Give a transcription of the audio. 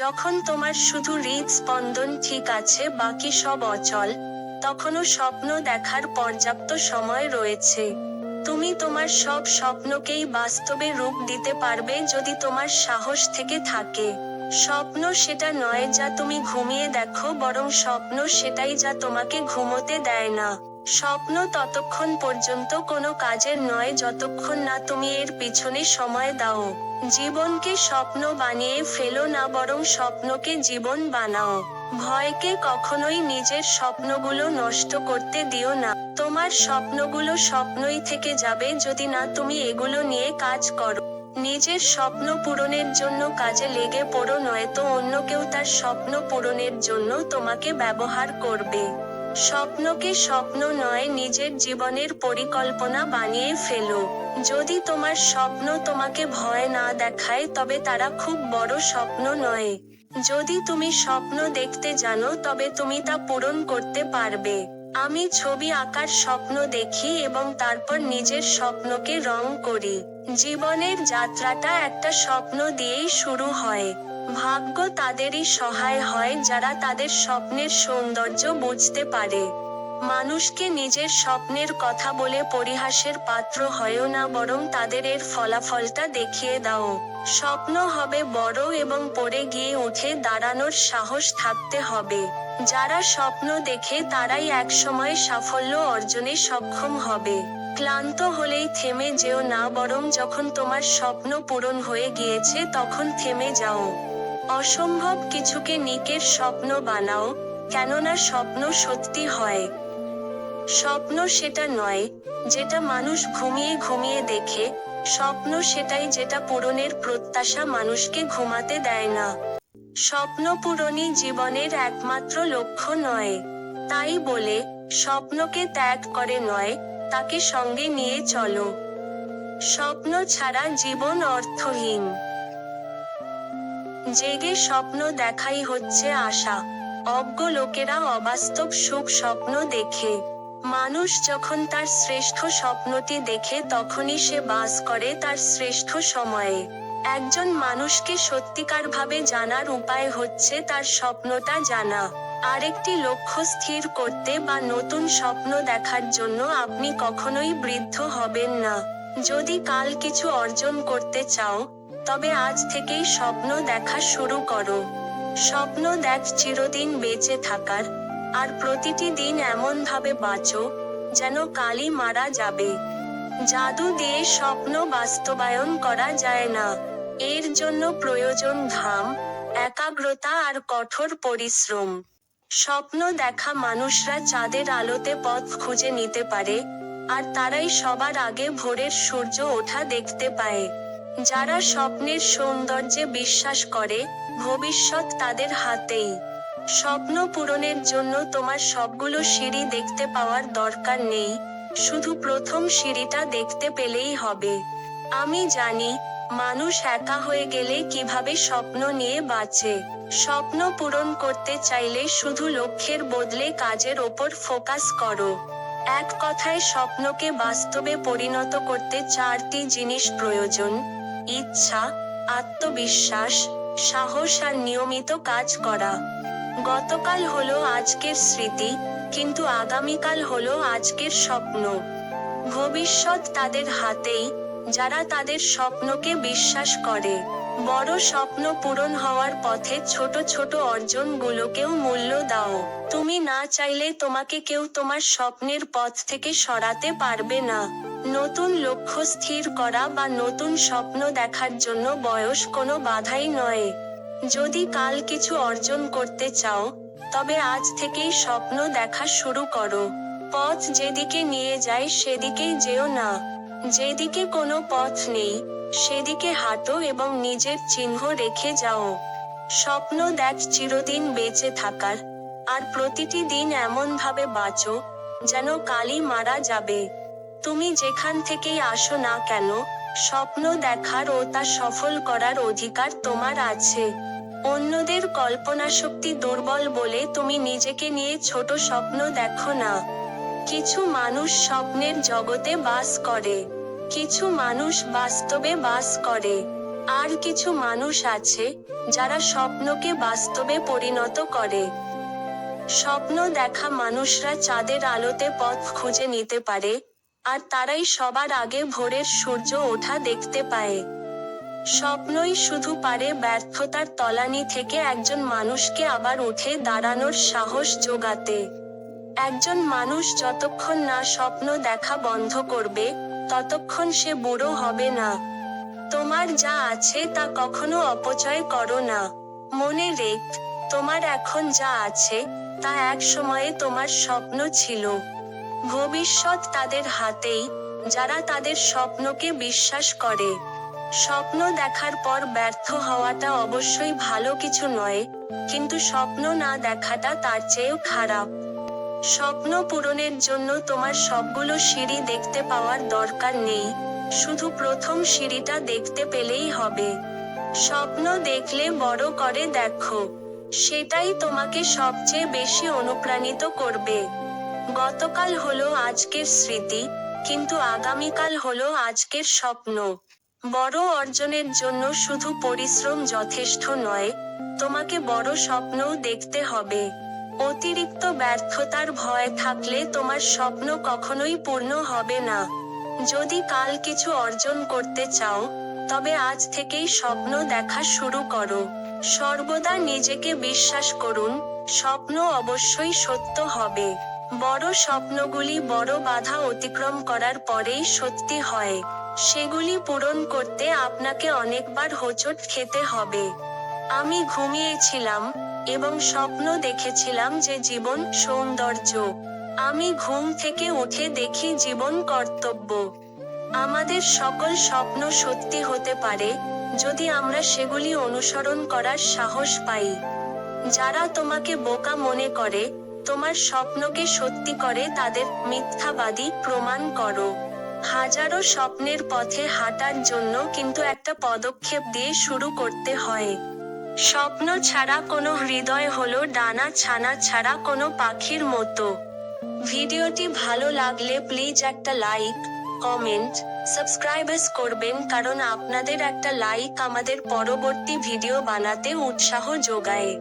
যখন তোমার শুধু হৃদস্পন্দন ঠিক আছে, বাকি সব অচল, তখনও স্বপ্ন দেখার পর্যাপ্ত সময় রয়েছে। তুমি তোমার সব স্বপ্নকেই বাস্তবে রূপ দিতে পারবে যদি তোমার সাহস থেকে থাকে। স্বপ্ন সেটা নয় যা তুমি ঘুমিয়ে দেখো, বরং স্বপ্ন সেটাই যা তোমাকে ঘুমোতে দেয় না। স্বপ্ন ততক্ষণ পর্যন্ত কোনো কাজের নয় যতক্ষণ না তুমি এর পিছনে সময় দাও। জীবনকে স্বপ্ন বানিয়ে ফেলো না, বরং স্বপ্নকে জীবন বানাও। ভয়কে কখনোই নিজের স্বপ্নগুলো নষ্ট করতে দিও না। তোমার স্বপ্নগুলো স্বপ্নই থেকে যাবে যদি না তুমি এগুলো নিয়ে কাজ করো। নিজের স্বপ্ন পূরণের জন্য কাজে লেগে পড়ো, নয়তো অন্য কেউ তার স্বপ্ন পূরণের জন্য তোমাকে ব্যবহার করবে। স্বপ্নকে স্বপ্ন নয়, নিজের জীবনের পরিকল্পনা বানিয়ে ফেলো। যদি তোমার স্বপ্ন তোমাকে ভয় না দেখায়, তবে তারা খুব বড় স্বপ্ন নয়। যদি তুমি স্বপ্ন দেখতে জানো, তবে তুমি তা পূরণ করতে পারবে। আমি ছবি আঁকার স্বপ্ন দেখি এবং তারপর নিজের স্বপ্নকে রং করি। জীবনের যাত্রাটা একটা স্বপ্ন দিয়েই শুরু হয়। ভাগ্য তাদেরই সহায় হয় যারা তাদের স্বপ্নের সৌন্দর্য বুঝতে পারে। মানুষকে নিজের স্বপ্নের কথা বলে পরিহাসের পাত্র হয়ো না, বরং তাদের এর ফলাফলটা দেখিয়ে দাও। স্বপ্ন হবে বড় এবং পড়ে গিয়ে উঠে দাঁড়ানোর সাহস থাকতে হবে। যারা স্বপ্ন দেখে তারাই একসময় সাফল্য অর্জনে সক্ষম হবে। ক্লান্ত হলেই থেমে যেও না, বরং যখন তোমার স্বপ্ন পূরণ হয়ে গিয়েছে তখন থেমে যাও। অসম্ভব কিছুকে নিকের স্বপ্ন বানাও, কেননা স্বপ্ন সত্যি হয়। স্বপ্ন সেটা নয় যেটা মানুষ ঘুমিয়ে ঘুমিয়ে দেখে, স্বপ্ন সেটাই যেটা পূরণের প্রত্যাশা মানুষকে ঘুমাতে দেয় না। স্বপ্ন পূরণই জীবনের একমাত্র লক্ষ্য নয়। তাই বলে, স্বপ্নকে ত্যাগ করে নয়, তাকে সঙ্গে নিয়ে চলো। স্বপ্ন ছাড়া জীবন অর্থহীন। জেগে স্বপ্ন দেখাই হচ্ছে আশা। অজ্ঞ লোকেরা অবাস্তব সুখ স্বপ্ন দেখে। মানুষ যখন তার শ্রেষ্ঠ স্বপ্নটি দেখে তখনই সে বাস করে তার শ্রেষ্ঠ সময়ে। একজন মানুষকে সত্যিকারভাবে জানার উপায় হচ্ছে তার স্বপ্নটা জানা। আরেকটি লক্ষ্য স্থির করতে বা নতুন স্বপ্ন দেখার জন্য আপনি কখনোই বৃদ্ধ হবেন না। যদি কাল কিছু অর্জন করতে চাও, তবে আজ থেকেই স্বপ্ন দেখা শুরু করো। স্বপ্ন দেখ চিরদিন বেঁচে থাকার, আর প্রতিটি দিন এমনভাবে বাঁচো যেন কালই মারা যাবে। জাদু দিয়ে স্বপ্ন বাস্তবায়ন করা যায় না। এর জন্য প্রয়োজন ঘাম, একাগ্রতা আর কঠোর পরিশ্রম। স্বপ্ন দেখা মানুষরা চাঁদের আলোতে পথ খুঁজে নিতে পারে, আর তারাই সবার আগে ভোরের সূর্য ওঠা দেখতে পায়। যারা স্বপ্নের সৌন্দর্যে বিশ্বাস করে, ভবিষ্যৎ তাদের হাতেই। স্বপ্ন পূরণের জন্য তোমার সবগুলো সিঁড়ি দেখতে পাওয়ার দরকার নেই, শুধু প্রথম সিঁড়িটা দেখতে পেলেই হবে। আমি জানি, মানুষ একা হয়ে গেলে কিভাবে স্বপ্ন নিয়ে বাঁচে। স্বপ্ন পূরণ করতে চাইলে শুধু লক্ষ্যের বদলে কাজের ওপর ফোকাস করো। এক কথায়, স্বপ্নকে বাস্তবে পরিণত করতে 4টি জিনিস প্রয়োজন: ইচ্ছা, আত্মবিশ্বাস, সাহস আর নিয়মিত কাজ করা। গতকাল হলো আজকের স্মৃতি, কিন্তু আগামীকাল হলো আজকের স্বপ্ন। ভবিষ্যৎ তাদের হাতেই, যারা তাদের স্বপ্নকে বিশ্বাস করে। বড় স্বপ্ন পূরণ হওয়ার পথে ছোট ছোট অর্জনগুলোকেও মূল্য দাও। তুমি না চাইলে তোমাকে কেউ তোমার স্বপ্নের পথ থেকে সরাতে পারবে না। নতুন লক্ষ্য স্থির করা বা নতুন স্বপ্ন দেখার জন্য বয়স কোনো বাধাই নয়। যদি কাল কিছু অর্জন করতে চাও, তবে আজ থেকেই স্বপ্ন দেখা শুরু করো। পথ যেদিকে নিয়ে যায় সেদিকেই যেও না। যেদিকে কোনো পথ নেই, সেদিকে হাঁটো এবং নিজের চিহ্ন রেখে যাও। স্বপ্ন দেখ চিরদিন বেঁচে থাকার, আর প্রতিটি দিন এমনভাবে বাঁচো যেন কালই মারা যাবে। তুমি যেখান থেকেই আসো না কেন, স্বপ্ন দেখার ও তা সফল করার অধিকার তোমার আছে। অন্যদের কল্পনাশক্তি দুর্বল বলে তুমি নিজেকে নিয়ে ছোট স্বপ্ন দেখো না। কিছু মানুষ স্বপ্নের জগতে বাস করে, কিছু মানুষ বাস্তবে বাস করে। আর কিছু মানুষ আছে যারা স্বপ্নকে বাস্তবে পরিণত করে। স্বপ্ন দেখা মানুষরা চাঁদের আলোতে পথ খুঁজে নিতে পারে, আর তারাই সবার আগে ভোরের সূর্য ওঠা দেখতে পায়। স্বপ্নই শুধু পারে ব্যর্থতার তলানি থেকে একজন মানুষকে আবার উঠে দাঁড়ানোর সাহস জোগাতে। একজন মানুষ যতক্ষণ না স্বপ্ন দেখা বন্ধ করবে, ততক্ষণ সে বুড়ো হবে না। তোমার যা আছে তা কখনো অপচয় করো না। মনে রেখ, তোমার এখন যা আছে তা এক সময়ে তোমার স্বপ্ন ছিল। ভবিষ্যৎ তাদের হাতেই, যারা তাদের স্বপ্নকে বিশ্বাস করে। স্বপ্ন দেখার পর ব্যর্থ হওয়াটা অবশ্যই ভালো কিছু নয়, কিন্তু স্বপ্ন না দেখাটা তার চেয়েও খারাপ। স্বপ্ন পূরণের জন্য তোমার সবগুলো সিঁড়ি দেখতে পাওয়ার দরকার নেই, শুধু প্রথম সিঁড়িটা দেখতে পেলেই হবে। স্বপ্ন দেখলে বড় করে দেখো, সেটাই তোমাকে সবচেয়ে বেশি অনুপ্রাণিত করবে। গতকাল হলো আজকের স্মৃতি, কিন্তু আগামীকাল হলো আজকের স্বপ্ন। বড় অর্জনের জন্য শুধু পরিশ্রম যথেষ্ট নয়, তোমাকে বড় স্বপ্নও দেখতে হবে। অতিরিক্ত ব্যর্থতার ভয় থাকলে তোমার স্বপ্ন কখনোই পূর্ণ হবে না। যদি কাল কিছু অর্জন করতে চাও, তবে আজ থেকেই স্বপ্ন দেখা শুরু করো। সর্বদা নিজেকে বিশ্বাস করুন, স্বপ্ন অবশ্যই সত্য হবে। বড় স্বপ্নগুলি বড় বাধা অতিক্রম করার পরেই সত্যি হয়। সেগুলি পূরণ করতে আপনাকে অনেকবার হোঁচট খেতে হবে। আমি ঘুমিয়েছিলাম এবং স্বপ্ন দেখেছিলাম যে জীবন সৌন্দর্য। আমি ঘুম থেকে উঠে দেখি জীবন কর্তব্য। আমাদের সকল স্বপ্ন সত্যি হতে পারে, যদি আমরা সেগুলি অনুসরণ করার সাহস পাই। যারা তোমাকে বোকা মনে করে, তোমার স্বপ্নকে সত্যি করে তাদের মিথ্যাবাদী প্রমাণ করো। হাজারো স্বপ্নের পথে হাঁটার জন্য কিন্তু একটা পদক্ষেপ দিয়ে শুরু করতে হয়। স্বপ্ন ছাড়া কোনো হৃদয় হলো ডানা ছানা ছাড়া কোনো পাখির মতো। ভিডিওটি ভালো লাগলে প্লিজ একটা লাইক, কমেন্ট, সাবস্ক্রাইবস করবেন, কারণ আপনাদের একটা লাইক আমাদের পরবর্তী ভিডিও বানাতে উৎসাহ যোগায়।